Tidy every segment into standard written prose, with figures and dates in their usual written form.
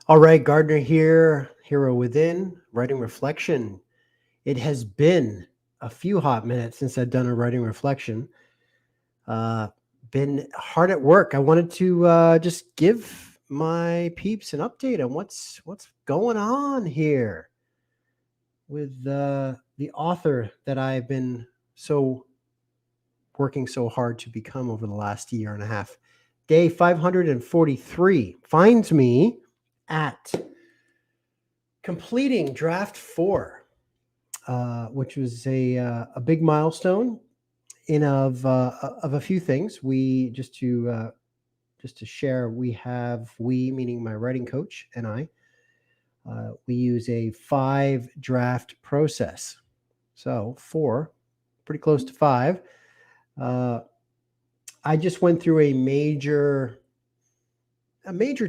All right, Gardner here, Hero Within, writing reflection. It has been a few hot minutes since I've done a writing reflection. Uh, been hard at work. I wanted to just give my peeps an update on what's going on here with the author that I've been so working so hard to become over the last year and a half. Day 543 finds me at completing draft four, which was a big milestone in of a few things. We just to share, we meaning my writing coach and I, we use a 5 draft process. So four, pretty close to five. Uh, I just went through a major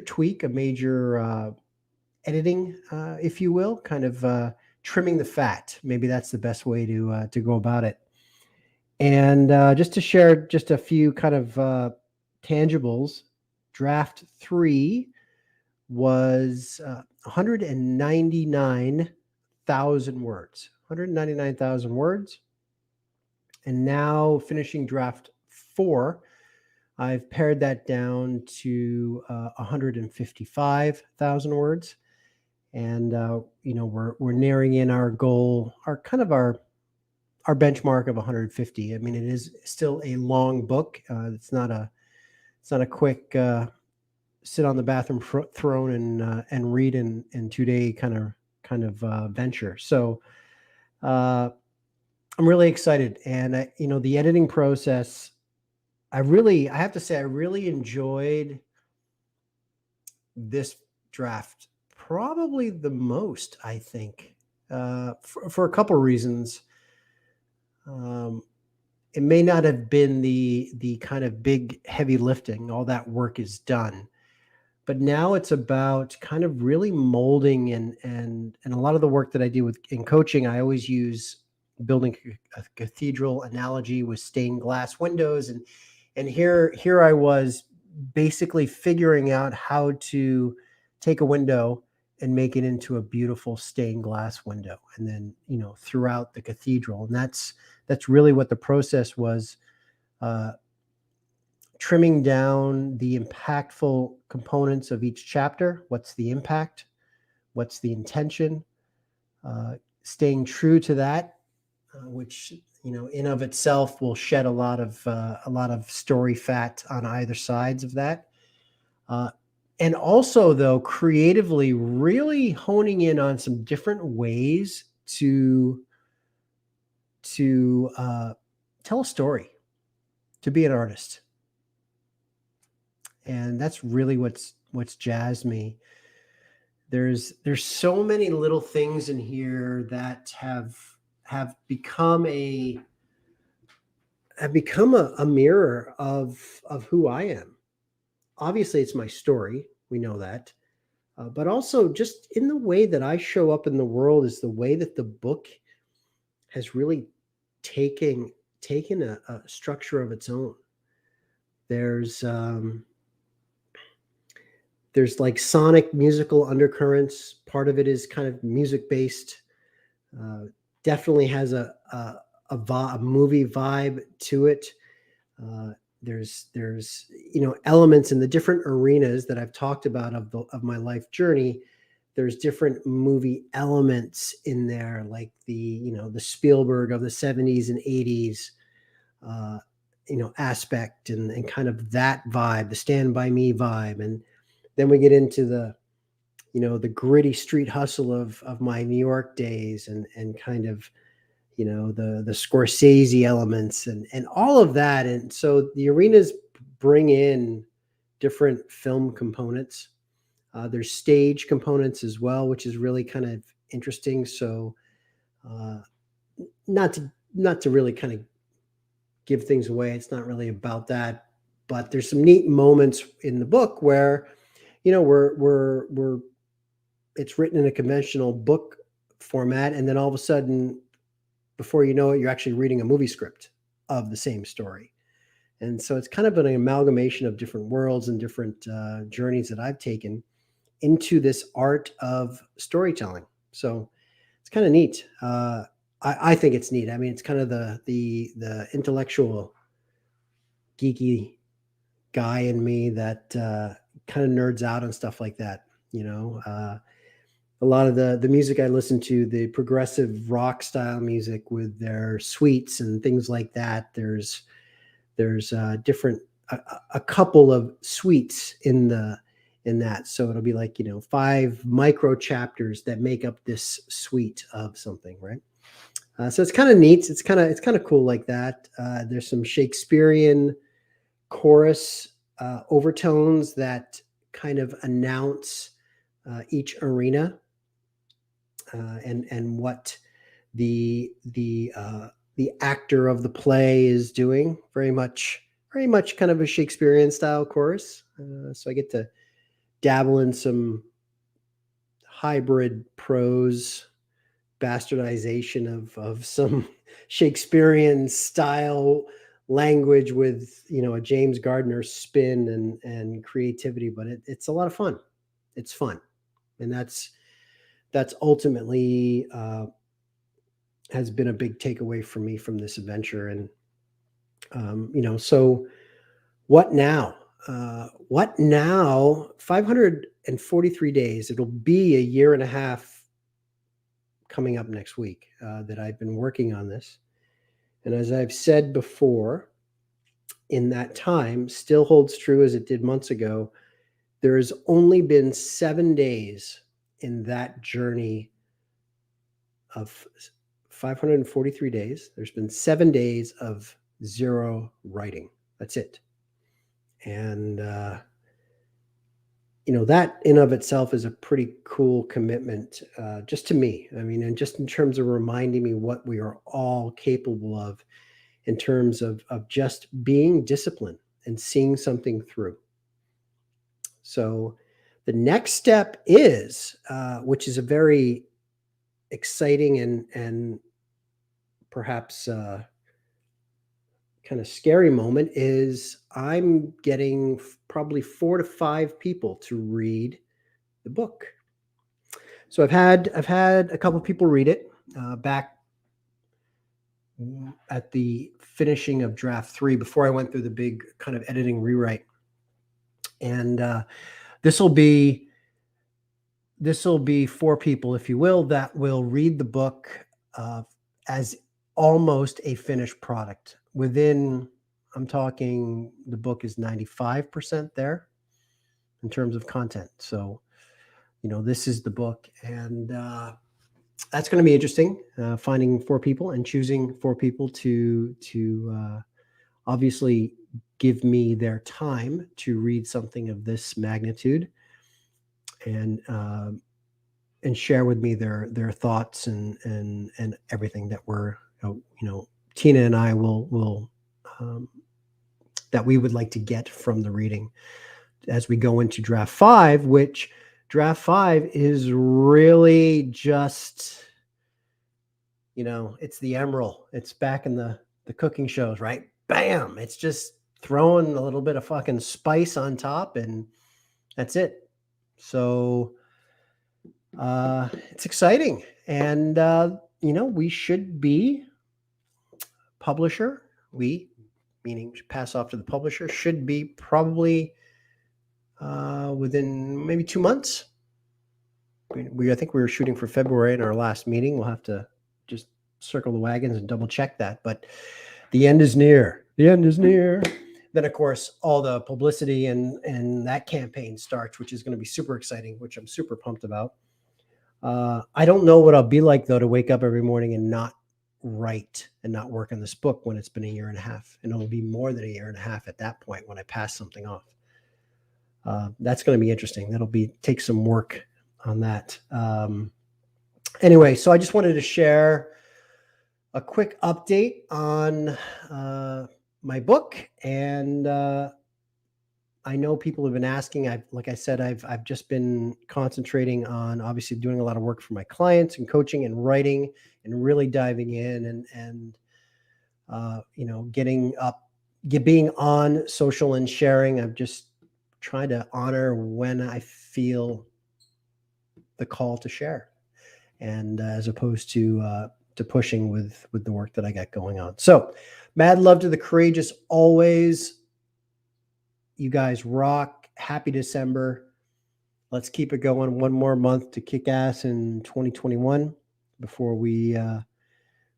tweak, a major editing, if you will, kind of trimming the fat. Maybe that's the best way to go about it. And just to share just a few kind of tangibles, draft three was 199,000 words. 199,000 words. And now finishing draft four, I've pared that down to 155,000 words. And we're nearing in our goal, our benchmark of 150. I mean, it is still a long book. It's not a quick sit on the bathroom throne and read in 2 day kind of venture. So I'm really excited, and the editing process. I have to say, I really enjoyed this draft probably the most, I think, for a couple of reasons. Um, it may not have been the kind of big heavy lifting. All that work is done, but now it's about kind of really molding and a lot of the work that I do with in coaching. I always use building a cathedral analogy with stained glass windows, and here I was basically figuring out how to take a window and make it into a beautiful stained glass window, and then throughout the cathedral. And that's really what the process was, uh, trimming down the impactful components of each chapter. What's the impact? What's the intention? Staying true to that, which in of itself will shed a lot of story fat on either sides of that. Uh, and also, though, creatively really honing in on some different ways to tell a story, to be an artist. And that's really what's jazzed me. There's so many little things in here that have become a mirror of who I am. Obviously, it's my story. We know that. But also, just in the way that I show up in the world, is the way that the book has really taken taken a structure of its own. There's there's like sonic musical undercurrents. Part of it is kind of music based. Uh, Definitely has a movie vibe to it. Uh, there's elements in the different arenas that I've talked about of my life journey. There's different movie elements in there, like the Spielberg of the 70s and 80s, uh, aspect, and kind of that vibe, the Stand By Me vibe. And then we get into the gritty street hustle of my New York days, and kind of the Scorsese elements, and all of that. And so the arenas bring in different film components. There's stage components as well, which is really kind of interesting. So uh, not to really kind of give things away. It's not really about that, but there's some neat moments in the book where we're it's written in a conventional book format, and then all of a sudden, before you know it, you're actually reading a movie script of the same story. And so it's kind of an amalgamation of different worlds and different journeys that I've taken into this art of storytelling. So it's kind of neat. I think it's neat. I mean, it's kind of the intellectual, geeky guy in me that kind of nerds out on stuff like that. A lot of the music I listen to, the progressive rock style music with their suites and things like that. There's different a couple of suites in that. So it'll be like 5 micro chapters that make up this suite of something, right? So it's kind of neat. It's kind of cool like that. There's some Shakespearean chorus overtones that kind of announce each arena and what the actor of the play is doing. Very much kind of a Shakespearean style chorus. So I get to dabble in some hybrid prose bastardization of some Shakespearean style language with a James Gardner spin and creativity, but it's a lot of fun. It's fun, and that's ultimately has been a big takeaway for me from this adventure. And so what now? 543 days. It'll be a year and a half coming up next week that I've been working on this. And as I've said before, in that time, still holds true as it did months ago. There's only been 7 days in that journey of 543 days. There's been 7 days of zero writing. That's it. And, that in of itself is a pretty cool commitment, just to me. I mean, and just in terms of reminding me what we are all capable of in terms of just being disciplined and seeing something through. So the next step is, which is a very exciting and perhaps kind of scary moment, is I'm getting probably 4 to 5 people to read the book. So I've had a couple of people read it back at the finishing of draft 3 before I went through the big kind of editing rewrite. And this will be 4 people, if you will, that will read the book as almost a finished product. I'm talking, the book is 95% there in terms of content. So, this is the book, and that's going to be interesting. Finding 4 people and choosing 4 people to obviously give me their time to read something of this magnitude, and share with me their thoughts and everything that we're Tina and I will that we would like to get from the reading as we go into draft 5, which draft 5 is really just, it's the emerald. It's back in the cooking shows, right? Bam! It's just throwing a little bit of fucking spice on top, and that's it. So it's exciting. And, we should be publisher. We, meaning pass off to the publisher, should be probably within maybe 2 months. I think we were shooting for February in our last meeting. We'll have to just circle the wagons and double check that. But the end is near. The end is near. Then, of course, all the publicity and that campaign starts, which is going to be super exciting, which I'm super pumped about. I don't know what I'll be like, though, to wake up every morning and not write and not work on this book when it's been a year and a half. And it'll be more than a year and a half at that point when I pass something off. That's going to be interesting. Take some work on that. Anyway, so I just wanted to share a quick update on my book. And I know people have been asking. Like I said, I've just been concentrating on obviously doing a lot of work for my clients and coaching and writing and really diving in and being on social and sharing. I'm just trying to honor when I feel the call to share, and as opposed to pushing with the work that I got going on. So, mad love to the courageous always. You guys rock. Happy December. Let's keep it going one more month to kick ass in 2021 before we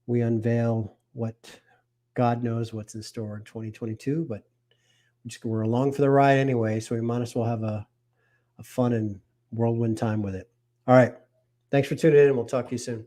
unveil what God knows what's in store in 2022. But we're along for the ride anyway, so we might as well have a fun and whirlwind time with it. All right. Thanks for tuning in, and we'll talk to you soon.